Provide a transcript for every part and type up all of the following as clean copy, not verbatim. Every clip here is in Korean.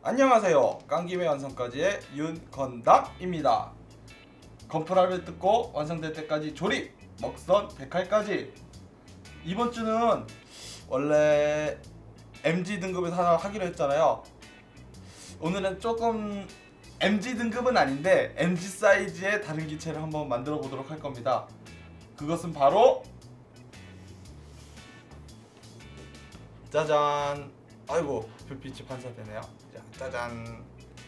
안녕하세요. 깡김의 완성까지의 윤건담입니다. 건프라를 뜯고 완성될 때까지 조립, 먹선, 데칼까지. 이번 주는 원래 MG 등급에서 하나 하기로 했잖아요. 오늘은 조금 MG 등급은 아닌데 MG 사이즈의 다른 기체를 한번 만들어 보도록 할 겁니다. 그것은 바로 짜잔. 아이고, 불빛이 반사되네요. 자, 짜잔.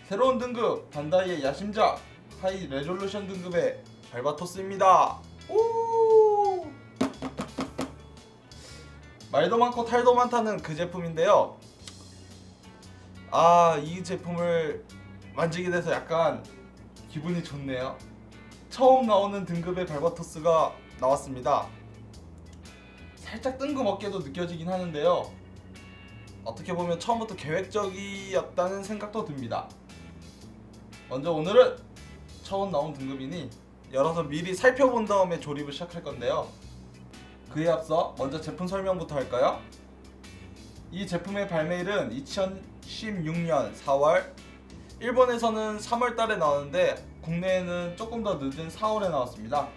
새로운 등급 반다이의 야심작 하이 레졸루션 등급의 발바토스입니다. 오! 말도 많고 탈도 많다는 그 제품인데요. 이 제품을 만지게 돼서 약간 기분이 좋네요. 처음 나오는 등급의 발바토스가 나왔습니다. 살짝 뜬금없게도 느껴지긴 하는데요. 어떻게 보면 처음부터 계획적이었다는 생각도 듭니다. 먼저 오늘은 처음 나온 등급이니 열어서 미리 살펴본 다음에 조립을 시작할 건데요. 그에 앞서 먼저 제품 설명부터 할까요? 이 제품의 발매일은 2016년 4월, 일본에서는 3월 달에 나왔는데 국내에는 조금 더 늦은 4월에 나왔습니다.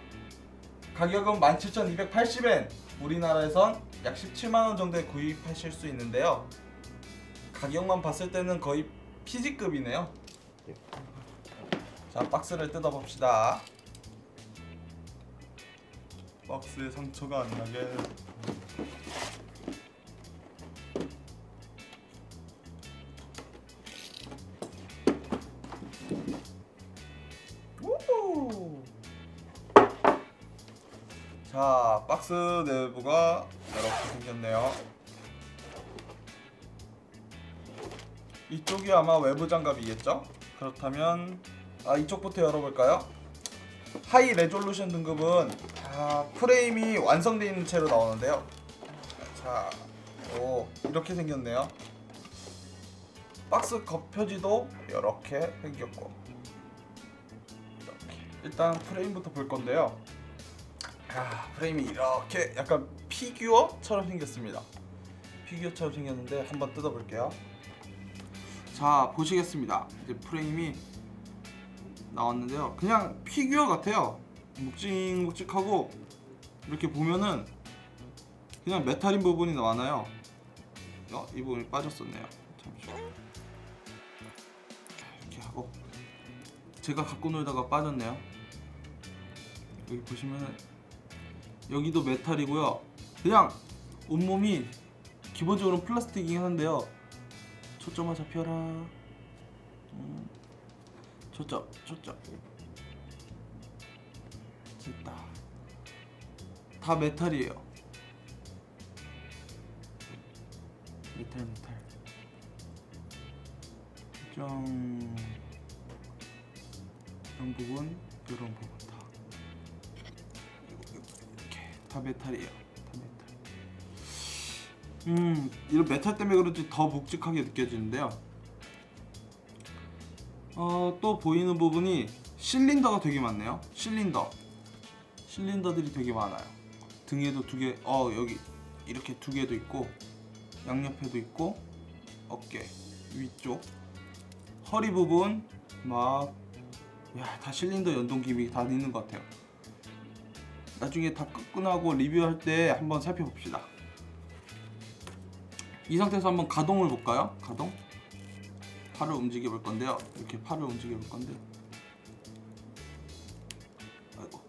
가격은 17,280엔, 우리나라에선 약 17만원 정도에 구입하실 수 있는데요. 가격만 봤을 때는 거의 PG급이네요. 자, 박스를 뜯어봅시다. 박스에 상처가 안 나게. 오! 자, 박스 내부가 이렇게 생겼네요. 이쪽이 아마 외부 장갑이겠죠? 그렇다면 이쪽부터 열어볼까요? 하이 레졸루션 등급은 프레임이 완성되어 있는 채로 나오는데요. 자, 이렇게 생겼네요. 박스 겉표지도 이렇게 생겼고, 이렇게. 일단 프레임부터 볼 건데요. 프레임이 이렇게 약간 피규어처럼 생겼습니다. 피규어처럼 생겼는데 한번 뜯어볼게요. 자, 보시겠습니다. 이제 프레임이 나왔는데요. 그냥 피규어 같아요. 묵직묵직하고, 이렇게 보면은 그냥 메탈인 부분이 많아요. 이 부분이 빠졌었네요. 잠시만요. 이렇게 하고, 제가 갖고 놀다가 빠졌네요. 여기 보시면은 여기도 메탈이고요. 그냥 온몸이 기본적으로 플라스틱이긴 한데요. 초점아 잡혀라. 초점. 됐다. 다 메탈이에요. 메탈. 이런 부분, 이런 부분 다. 이렇게 다 메탈이에요. 이런 메탈 때문에 그런지 더 묵직하게 느껴지는데요. 또 보이는 부분이 실린더가 되게 많네요. 실린더들이 되게 많아요. 등에도 두 개, 여기 이렇게 두 개도 있고, 양옆에도 있고, 어깨, 위쪽, 허리 부분 다 실린더 연동김이 다 있는 것 같아요. 나중에 다 끝나고 리뷰할 때 한번 살펴봅시다. 이 상태에서 한번 가동을 볼까요? 가동? 팔을 움직여 볼 건데요. 이렇게 팔을 움직여 볼 건데, 아이고,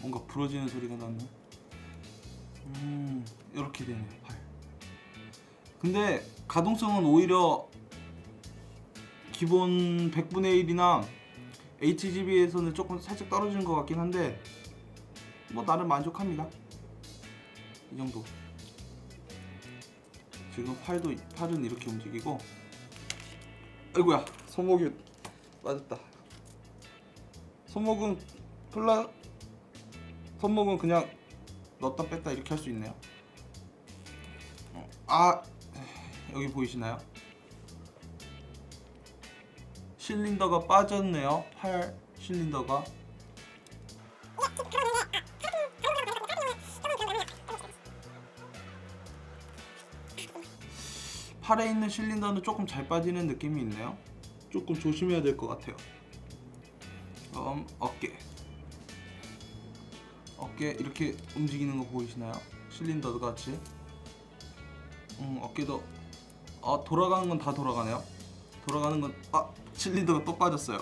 뭔가 부러지는 소리가 나네. 이렇게 되네요, 팔. 근데 가동성은 오히려 기본 100분의 1이나 HGB에서는 조금 살짝 떨어지는 것 같긴 한데, 나름 만족합니다. 이 정도. 지금 팔은 이렇게 움직이고, 아이고야, 손목이 맞았다. 손목은 그냥 넣었다 뺐다 이렇게 할 수 있네요. 여기 보이시나요? 실린더가 빠졌네요. 팔 실린더가. 팔에 있는 실린더는 조금 잘 빠지는 느낌이 있네요. 조금 조심해야 될 것 같아요. 어깨 이렇게 움직이는 거 보이시나요? 실린더 같이. 어깨도 돌아가는 건 다 돌아가네요. 돌아가는 건 실린더가 또 빠졌어요.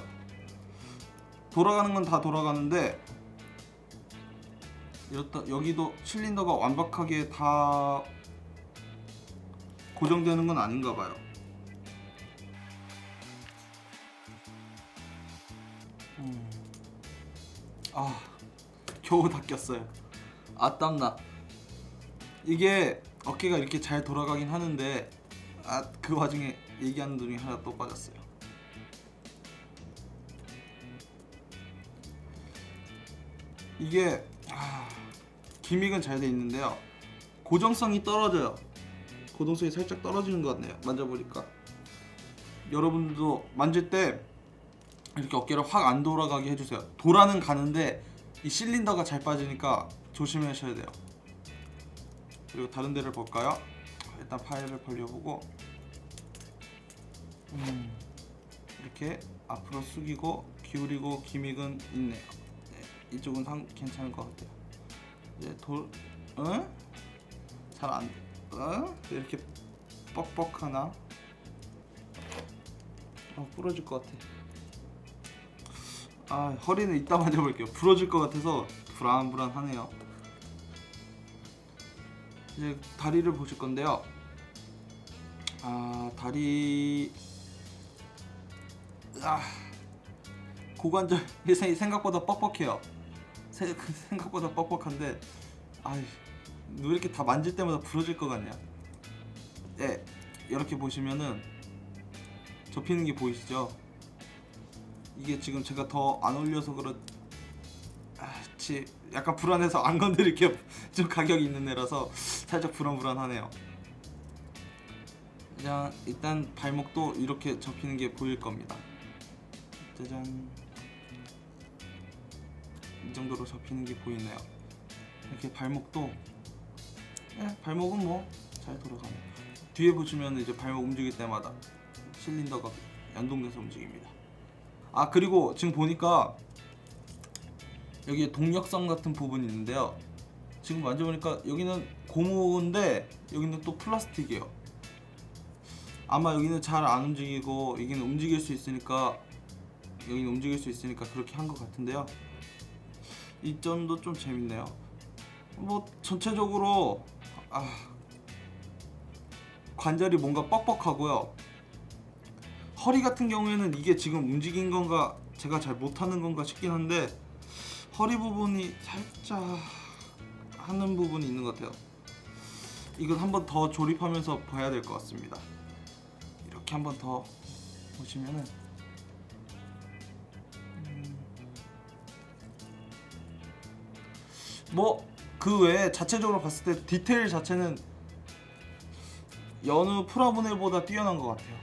돌아가는 건 다 돌아가는데 여기도 실린더가 완벽하게 다 고정되는 건 아닌가 봐요. 겨우 다 꼈어요. 땀나. 이게 어깨가 이렇게 잘 돌아가긴 하는데 그 와중에 얘기하는 중에 하나 또 빠졌어요. 이게 기믹은 잘 돼 있는데요. 고정성이 떨어져요. 고정성이 살짝 떨어지는 것 같네요. 만져보니까. 여러분도 만질 때 이렇게 어깨를 확 안 돌아가게 해주세요. 돌아는 가는데 이 실린더가 잘 빠지니까 조심하셔야 돼요. 그리고 다른 데를 볼까요? 일단 팔을 벌려보고 이렇게 앞으로 숙이고 기울이고 기믹은 있네요. 네, 이쪽은 괜찮을 것 같아요. 이제 잘 안 이렇게 뻑뻑하나? 부러질 것 같아. 허리는 이따 만져볼게요. 부러질 것 같아서 불안하네요. 이제 다리를 보실 건데요. 다리 고관절 생각보다 뻑뻑해요. 생각보다 뻑뻑한데 왜 이렇게 다 만질 때마다 부러질 것 같냐. 네, 이렇게 보시면은 접히는 게 보이시죠? 이게 지금 제가 더 안 올려서 그렇지 약간 불안해서 안 건드릴게요. 좀 가격이 있는 애라서 살짝 불안하네요. 그냥 일단 발목도 이렇게 접히는 게 보일 겁니다. 짜잔. 이 정도로 접히는 게 보이네요. 이렇게 발목도 발목은 뭐 잘 돌아가네요. 뒤에 보시면 이제 발목 움직일 때마다 실린더가 연동돼서 움직입니다. 그리고 지금 보니까 여기 동력선 같은 부분이 있는데요. 지금 만져보니까 여기는 고무인데 여기는 또 플라스틱이에요. 아마 여기는 잘 안 움직이고 여기는 움직일 수 있으니까 그렇게 한 것 같은데요. 이 점도 좀 재밌네요. 뭐 전체적으로 관절이 뭔가 뻑뻑하고요. 허리 같은 경우에는 이게 지금 움직인 건가 제가 잘 못하는 건가 싶긴 한데 허리 부분이 살짝 하는 부분이 있는 것 같아요. 이건 한번 더 조립하면서 봐야 될 것 같습니다. 이렇게 한번 더 보시면은 뭐 그 외에 자체적으로 봤을 때 디테일 자체는 여느 프라모델보다 뛰어난 것 같아요.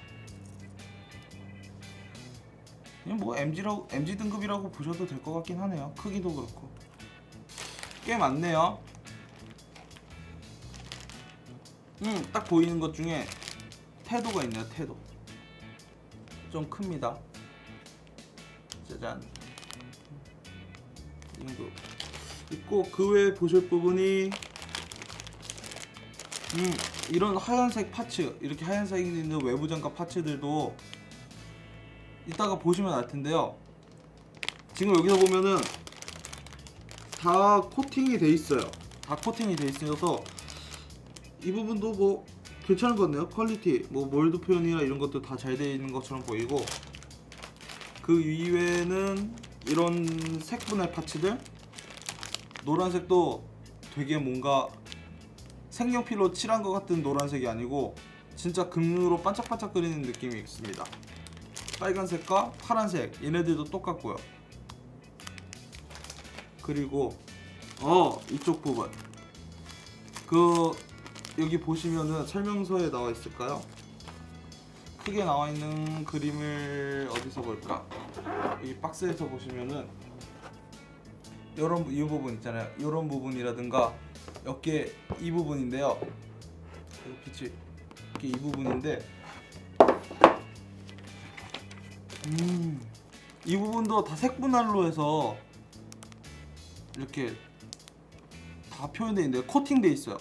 그냥 뭐 MG 등급이라고 보셔도 될 것 같긴 하네요. 크기도 그렇고 꽤 많네요. 딱 보이는 것 중에 태도가 있네요. 태도 좀 큽니다. 짜잔. 이 정도 있고 그 외에 보실 부분이 이런 하얀색 파츠, 이렇게 하얀색이 있는 외부 장갑 파츠들도 이따가 보시면 알 텐데요. 지금 여기서 보면은 다 코팅이 돼 있어요. 다 코팅이 돼 있어서 이 부분도 뭐 괜찮은 것 같네요. 퀄리티, 뭐 몰드 표현이나 이런 것도 다 잘 돼 있는 것처럼 보이고 그 이외에는 이런 색분할 파츠들, 노란색도 되게 뭔가 색연필로 칠한 것 같은 노란색이 아니고 진짜 금으로 반짝반짝거리는 느낌이 있습니다. 빨간색과 파란색 얘네들도 똑같고요. 그리고 이쪽 부분 여기 보시면은 설명서에 나와 있을까요? 크게 나와 있는 그림을 어디서 볼까? 이 박스에서 보시면은 이 부분 있잖아요. 이런 부분이라든가 어깨 이 부분인데요. 빛이 이게 이 부분인데 이 부분도 다 색분할로 해서 이렇게 다 표현되어 있는데 코팅되어 있어요.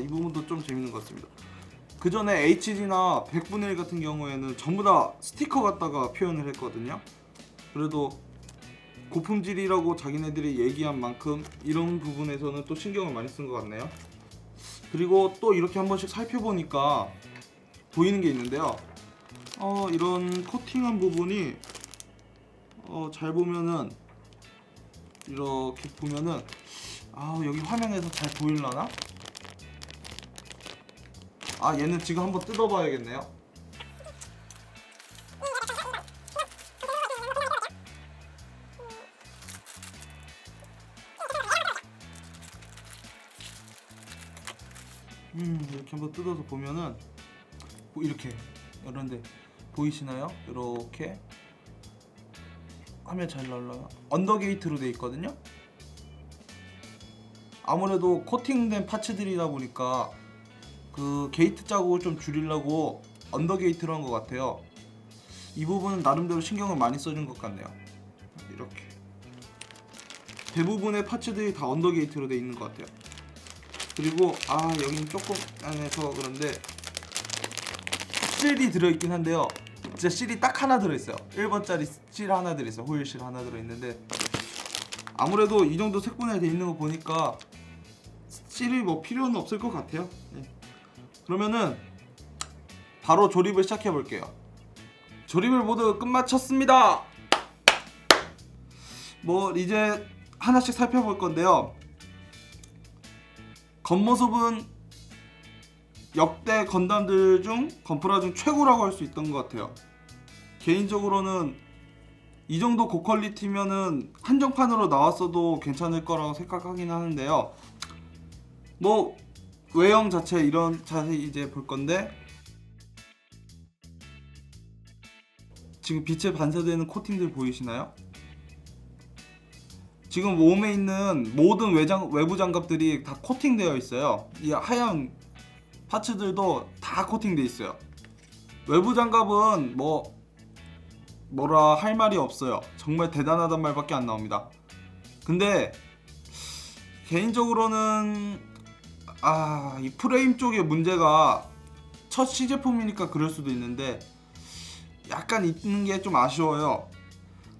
이 부분도 좀 재밌는 것 같습니다. 그 전에 HD나 100분의 1 같은 경우에는 전부 다 스티커 갖다가 표현을 했거든요. 그래도 고품질이라고 자기네들이 얘기한 만큼 이런 부분에서는 또 신경을 많이 쓴 것 같네요. 그리고 또 이렇게 한 번씩 살펴보니까 보이는 게 있는데요. 이런 코팅한 부분이 잘 보면은 이렇게 보면은 여기 화면에서 잘 보일라나? 얘는 지금 한번 뜯어봐야겠네요. 이렇게 한번 뜯어서 보면은 이렇게 이런데 보이시나요? 이렇게 화면 잘 나올라나? 언더게이트로 되어 있거든요. 아무래도 코팅된 파츠들이다 보니까 그 게이트 자국을 좀 줄이려고 언더게이트로 한 것 같아요. 이 부분은 나름대로 신경을 많이 써준 것 같네요. 이렇게 대부분의 파츠들이 다 언더게이트로 되어 있는 것 같아요. 그리고 여기는 조금 안에서 그런데 실이 들어있긴 한데요. 진짜 실이 딱 하나 들어있어요. 1번짜리 실 하나 들어있어요. 호일실 하나 들어있는데 아무래도 이 정도 색분해 돼 있는 거 보니까 실이 뭐 필요는 없을 것 같아요. 그러면은 바로 조립을 시작해 볼게요. 조립을 모두 끝마쳤습니다. 뭐 이제 하나씩 살펴볼 건데요. 겉모습은 역대 건담들 중 건프라 중 최고라고 할 수 있던 것 같아요. 개인적으로는 이 정도 고퀄리티면은 한정판으로 나왔어도 괜찮을 거라고 생각하긴 하는데요. 뭐 외형 자체 이런 자세히 이제 볼 건데 지금 빛에 반사되는 코팅들 보이시나요? 지금 몸에 있는 모든 외부 장갑들이 다 코팅되어 있어요. 이 하얀 파츠들도 다 코팅되어 있어요. 외부 장갑은 뭐라 할 말이 없어요. 정말 대단하단 말밖에 안 나옵니다. 근데 개인적으로는 이 프레임 쪽의 문제가 첫 시제품이니까 그럴 수도 있는데 약간 있는 게 좀 아쉬워요.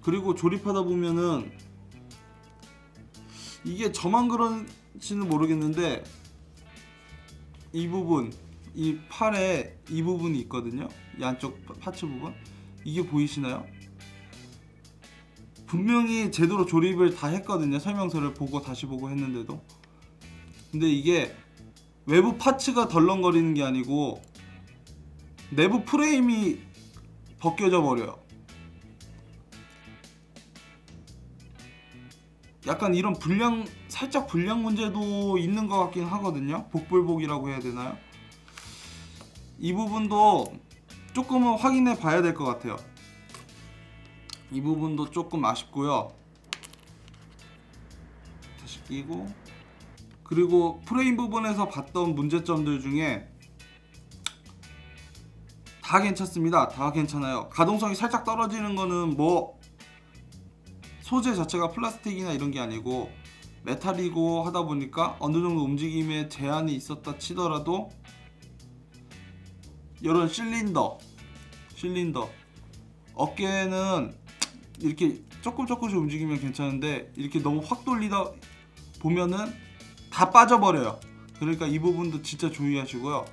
그리고 조립하다 보면은 이게 저만 그런지는 모르겠는데 이 부분, 이 팔에 이 부분이 있거든요. 이 안쪽 파츠 부분, 이게 보이시나요? 분명히 제대로 조립을 다 했거든요. 설명서를 보고 다시 보고 했는데도. 근데 이게 외부 파츠가 덜렁거리는 게 아니고 내부 프레임이 벗겨져 버려요. 약간 이런 살짝 불량 문제도 있는 것 같긴 하거든요. 복불복이라고 해야 되나요? 이 부분도 조금은 확인해 봐야 될 것 같아요. 이 부분도 조금 아쉽고요. 다시 끼고, 그리고 프레임 부분에서 봤던 문제점들 중에 다 괜찮습니다. 다 괜찮아요. 가동성이 살짝 떨어지는 거는 뭐 소재 자체가 플라스틱이나 이런 게 아니고 메탈이고 하다 보니까 어느 정도 움직임에 제한이 있었다 치더라도 이런 실린더 어깨는 이렇게 조금씩 움직이면 괜찮은데 이렇게 너무 확 돌리다 보면은 다 빠져버려요. 그러니까 이 부분도 진짜 주의하시고요.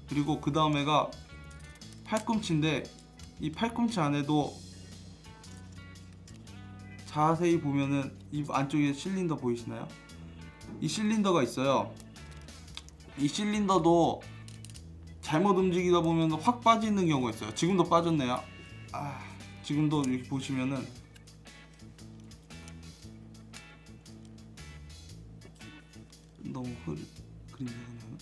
그리고 그 다음에가 팔꿈치인데 이 팔꿈치 안에도 자세히 보면은 이 안쪽에 실린더 보이시나요? 이 실린더가 있어요. 이 실린더도 잘못 움직이다 보면 확 빠지는 경우가 있어요. 지금도 빠졌네요. 지금도 이렇게 보시면은 너무 그림자가 나요.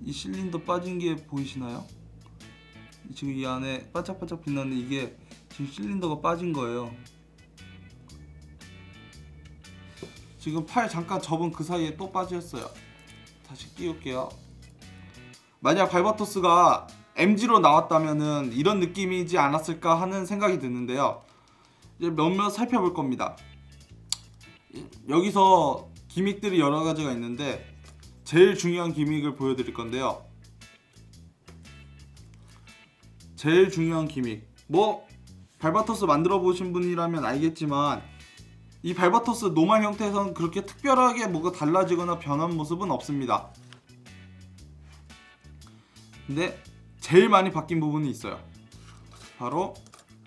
이 실린더 빠진 게 보이시나요? 지금 이 안에 반짝반짝 빛나는 이게 지금 실린더가 빠진 거예요. 지금 팔 잠깐 접은 그 사이에 또 빠졌어요. 다시 끼울게요. 만약 발바토스가 MG로 나왔다면은 이런 느낌이지 않았을까 하는 생각이 드는데요. 이제 몇몇 살펴볼 겁니다. 여기서 기믹들이 여러 가지가 있는데 제일 중요한 기믹을 보여드릴 건데요. 제일 중요한 기믹, 뭐 발바토스 만들어 보신 분이라면 알겠지만 이 발바토스 노말 형태에서는 그렇게 특별하게 뭐가 달라지거나 변한 모습은 없습니다. 근데 제일 많이 바뀐 부분이 있어요. 바로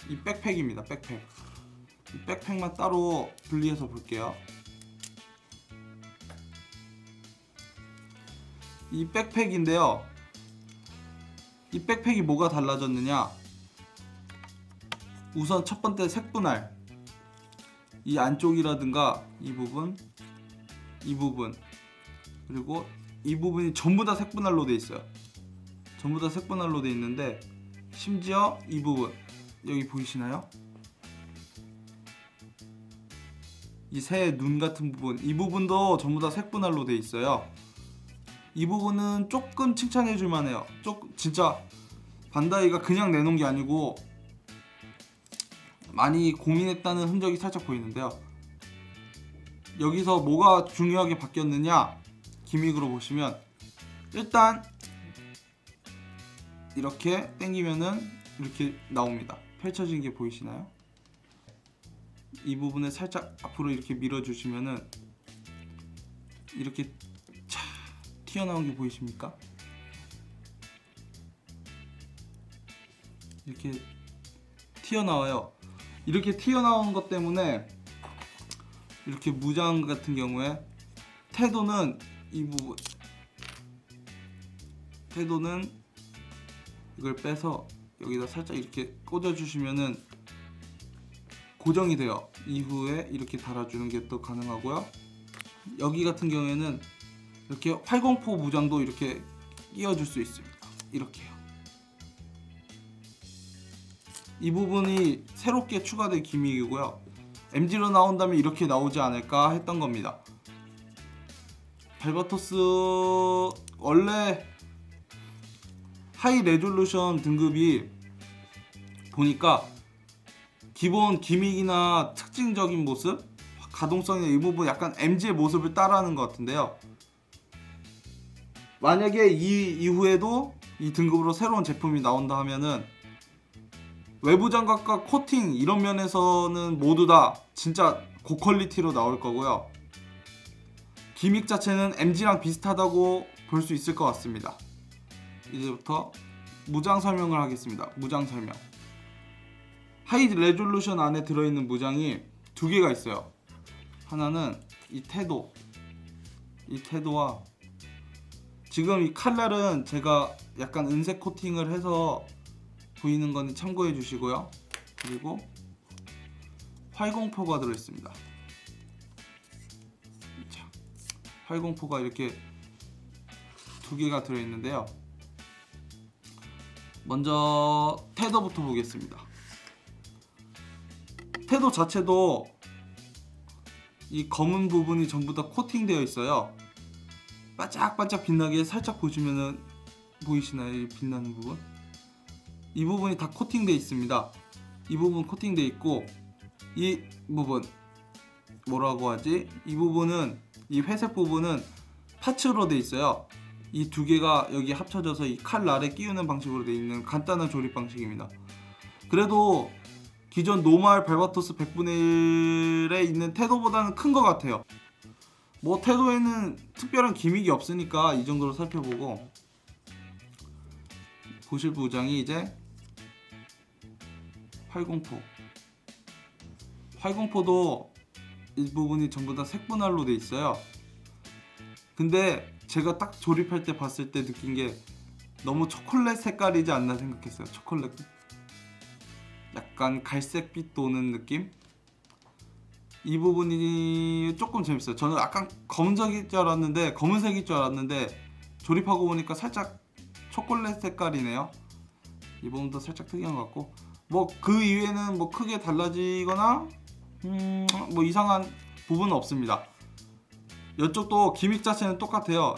이 백팩입니다. 백팩. 이 백팩만 따로 분리해서 볼게요. 이 백팩인데요. 이 백팩이 뭐가 달라졌느냐? 우선 첫 번째 색분할. 이 안쪽이라든가 이 부분, 이 부분, 그리고 이 부분이 전부 다 색분할로 돼 있어요. 전부 다 색분할로 돼 있는데 심지어 이 부분, 여기 보이시나요? 이 새 눈 같은 부분, 이 부분도 전부 다 색분할로 돼 있어요. 이 부분은 조금 칭찬해 줄 만해요. 진짜 반다이가 그냥 내놓은 게 아니고 많이 고민했다는 흔적이 살짝 보이는데요. 여기서 뭐가 중요하게 바뀌었느냐? 기믹으로 보시면 일단 이렇게 당기면은 이렇게 나옵니다. 펼쳐진 게 보이시나요? 이 부분을 살짝 앞으로 이렇게 밀어주시면은 이렇게 차 튀어나온 게 보이십니까? 이렇게 튀어나와요. 이렇게 튀어나오는 것 때문에 이렇게 무장 같은 경우에 태도는 이 부분, 태도는 이걸 빼서 여기다 살짝 이렇게 꽂아주시면은 고정이 돼요. 이후에 이렇게 달아주는 게 또 가능하고요. 여기 같은 경우에는 이렇게 활공포 무장도 이렇게 끼워줄 수 있습니다. 이렇게요. 이 부분이 새롭게 추가된 기믹이고요. MG로 나온다면 이렇게 나오지 않을까 했던 겁니다. 발바토스 원래 하이 레졸루션 등급이 보니까 기본 기믹이나 특징적인 모습, 가동성이나 이 부분 약간 MG의 모습을 따라하는 것 같은데요. 만약에 이 이후에도 이 등급으로 새로운 제품이 나온다 하면은 외부 장갑과 코팅 이런 면에서는 모두 다 진짜 고퀄리티로 나올 거고요. 기믹 자체는 MG랑 비슷하다고 볼 수 있을 것 같습니다. 이제부터 무장 설명을 하겠습니다. 무장 설명. 하이 레졸루션 안에 들어있는 무장이 두 개가 있어요. 하나는 이 태도, 이 태도와 지금 이 칼날은 제가 약간 은색 코팅을 해서 보이는 거는 참고해 주시고요. 그리고 활공포가 들어있습니다. 자, 활공포가 이렇게 두 개가 들어있는데요. 먼저 태도부터 보겠습니다. 태도 자체도 이 검은 부분이 전부 다 코팅되어 있어요. 반짝반짝 빛나게 살짝 보시면은 보이시나요? 이 빛나는 부분? 이 부분이 다 코팅되어 있습니다. 이 부분 코팅되어 있고 이 부분 뭐라고 하지? 이 부분은 이 회색 부분은 파츠로 되어 있어요. 이 두 개가 여기 합쳐져서 이 칼날에 끼우는 방식으로 되어 있는 간단한 조립 방식입니다. 그래도 기존 노말 발바토스 100분의 1에 있는 태도보다는 큰 것 같아요. 뭐 태도에는 특별한 기믹이 없으니까 이 정도로 살펴보고 보실 무장이 이제 활공포. 활공포도 이 부분이 전부 다 색분할로 돼 있어요. 근데 제가 딱 조립할 때 봤을 때 느낀 게 너무 초콜릿 색깔이지 않나 생각했어요. 초콜릿 약간 갈색빛 도는 느낌? 이 부분이 조금 재밌어요. 저는 약간 검은색일 줄 알았는데 검은색일 줄 알았는데 조립하고 보니까 살짝 초콜릿 색깔이네요. 이 부분도 살짝 특이한 것 같고 뭐 그 이외에는 뭐 크게 달라지거나 뭐 이상한 부분은 없습니다. 이쪽도 기믹 자체는 똑같아요.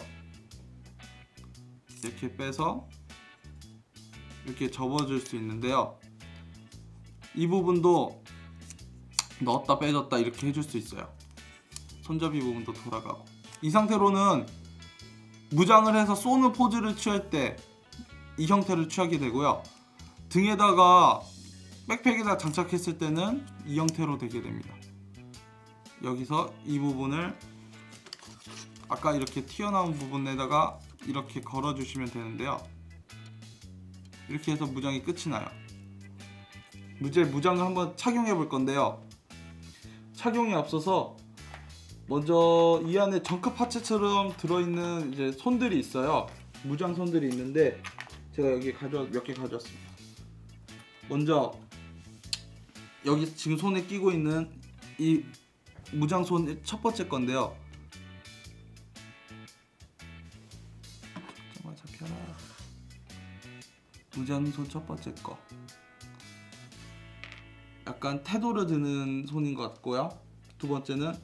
이렇게 빼서 이렇게 접어줄 수 있는데요. 이 부분도 넣었다 빼줬다 이렇게 해줄 수 있어요. 손잡이 부분도 돌아가고. 이 상태로는 무장을 해서 쏘는 포즈를 취할 때 이 형태를 취하게 되고요. 등에다가 백팩에다 장착했을 때는 이 형태로 되게 됩니다. 여기서 이 부분을 아까 이렇게 튀어나온 부분에다가 이렇게 걸어주시면 되는데요. 이렇게 해서 무장이 끝이 나요. 이제 무장을 한번 착용해 볼 건데요. 착용에 앞서서 먼저 이 안에 정크 파츠처럼 들어있는 이제 손들이 있어요. 무장 손들이 있는데 제가 여기 몇 개 가져왔습니다. 먼저 여기 지금 손에 끼고 있는 이 무장손 첫 번째 건데요. 정말 잡혀라. 무장손 첫 번째 거. 약간 태도를 드는 손인 것 같고요. 두 번째는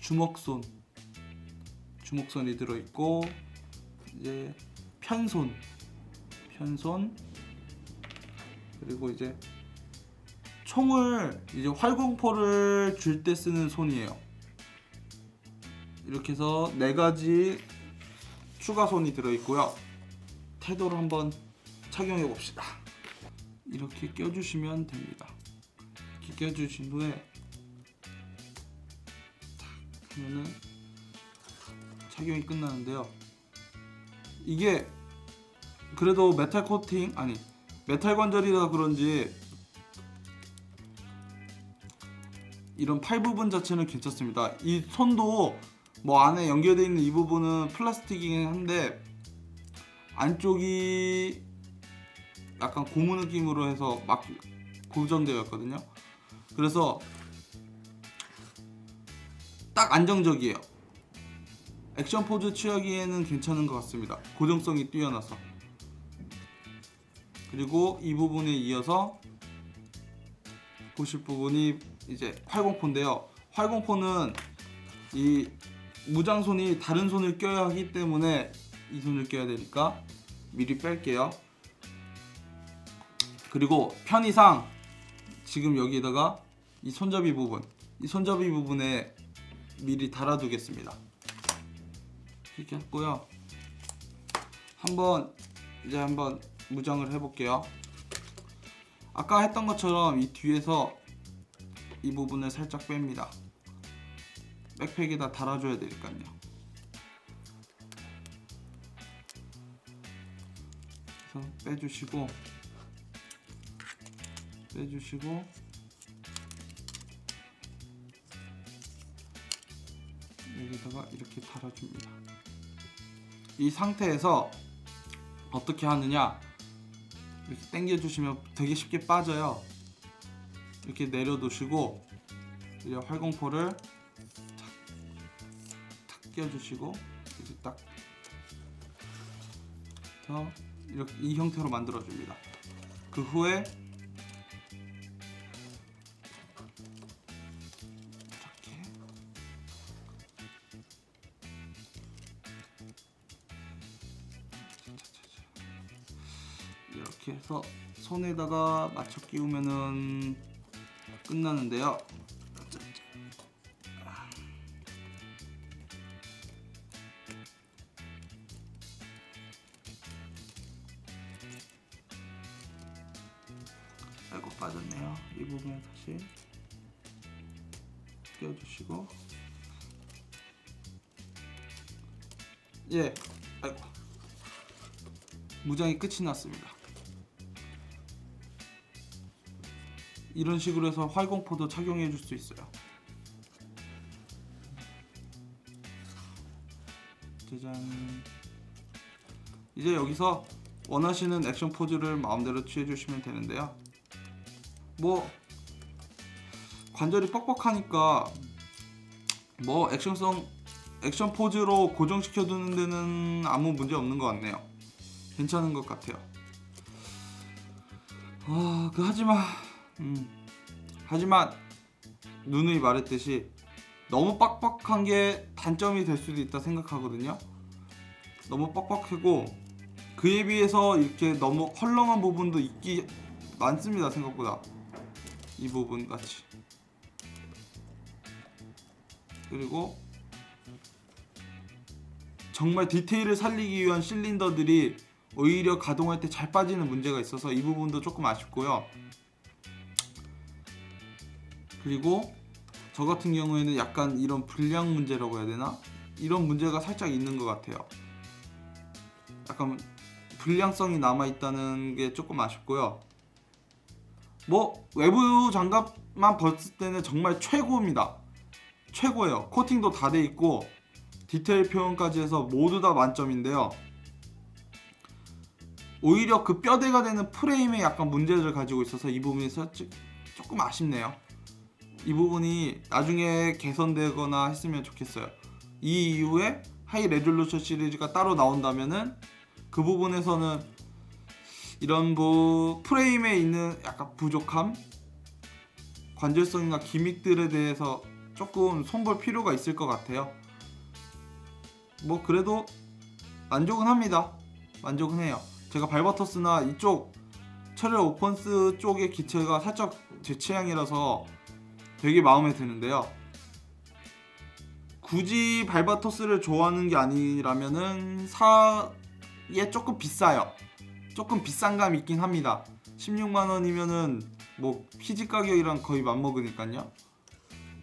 주먹손이 들어있고, 이제 편손, 그리고 이제 총을 이제 활공포를 줄 때 쓰는 손이에요. 이렇게 해서 4가지 추가 손이 들어있고요. 태도를 한번 착용해 봅시다. 이렇게 껴주시면 됩니다. 이렇게 껴주신 후에 탁 하면은 착용이 끝나는데요. 이게 그래도 메탈 코팅, 아니 메탈 관절이라 그런지 이런 팔 부분 자체는 괜찮습니다. 이 손도 뭐 안에 연결되어 있는 이 부분은 플라스틱이긴 한데 안쪽이 약간 고무 느낌으로 해서 막 고정되어 있거든요. 그래서 딱 안정적이에요. 액션 포즈 취하기에는 괜찮은 것 같습니다. 고정성이 뛰어나서. 그리고 이 부분에 이어서 보실 부분이 이제 활공포인데요. 활공포는 이 무장손이 다른 손을 껴야 하기 때문에 이 손을 껴야 되니까 미리 뺄게요. 그리고 편의상 지금 여기에다가 이 손잡이 부분에 미리 달아두겠습니다. 이렇게 했고요. 한번 무장을 해볼게요. 아까 했던 것처럼 이 뒤에서 이 부분을 살짝 뺍니다. 백팩에다 달아줘야 되니까요. 그래서 빼주시고 여기다가 이렇게 달아줍니다. 이 상태에서 어떻게 하느냐, 이렇게 당겨주시면 되게 쉽게 빠져요. 이렇게 내려두시고 이제 활공포를 탁 끼워주시고 이렇게 딱 이렇게 이 형태로 만들어줍니다. 그 후에 이렇게 해서 손에다가 맞춰 끼우면은 끝나는데요. 아이고 빠졌네요. 이 부분에 다시 끼워주시고, 예, 아이고 무장이 끝이 났습니다. 이런 식으로 해서 활공포도 착용해 줄 수 있어요. 짜잔. 이제 여기서 원하시는 액션 포즈를 마음대로 취해 주시면 되는데요. 뭐 관절이 뻑뻑하니까 뭐 액션 포즈로 고정시켜 두는 데는 아무 문제 없는 것 같네요. 괜찮은 것 같아요. 하지만 누누이 말했듯이 너무 빡빡한 게 단점이 될 수도 있다 생각하거든요. 너무 뻑뻑하고 그에 비해서 이렇게 너무 헐렁한 부분도 있기 많습니다. 생각보다 이 부분 같이. 그리고 정말 디테일을 살리기 위한 실린더들이 오히려 가동할 때 잘 빠지는 문제가 있어서 이 부분도 조금 아쉽고요. 그리고 저 같은 경우에는 약간 이런 불량 문제라고 해야 되나? 이런 문제가 살짝 있는 것 같아요. 약간 불량성이 남아있다는 게 조금 아쉽고요. 뭐 외부 장갑만 벗을 때는 정말 최고입니다. 최고예요. 코팅도 다 돼 있고 디테일 표현까지 해서 모두 다 만점인데요. 오히려 그 뼈대가 되는 프레임에 약간 문제를 가지고 있어서 이 부분이 조금 아쉽네요. 이 부분이 나중에 개선되거나 했으면 좋겠어요. 이 이후에 하이 레졸루션 시리즈가 따로 나온다면은 그 부분에서는 이런 프레임에 있는 약간 부족함, 관절성이나 기믹들에 대해서 조금 손볼 필요가 있을 것 같아요. 뭐 그래도 만족은 합니다. 만족은 해요. 제가 발바토스나 이쪽 철혈 오펀스 쪽의 기체가 살짝 제 취향이라서 되게 마음에 드는데요. 굳이 발바토스를 좋아하는 게 아니라면은 사에 조금 비싸요. 조금 비싼 감이 있긴 합니다. 16만원이면은 뭐 피지 가격이랑 거의 맞먹으니까요.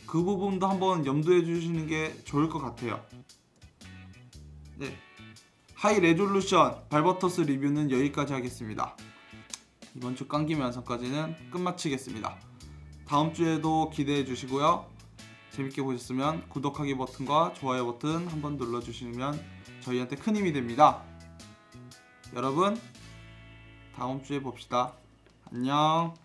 그 부분도 한번 염두해 주시는 게 좋을 것 같아요. 네, 하이 레졸루션 발바토스 리뷰는 여기까지 하겠습니다. 이번 주 깡김 완성까지는 끝마치겠습니다. 다음 주에도 기대해 주시고요. 재밌게 보셨으면 구독하기 버튼과 좋아요 버튼 한번 눌러주시면 저희한테 큰 힘이 됩니다. 여러분 다음 주에 봅시다. 안녕.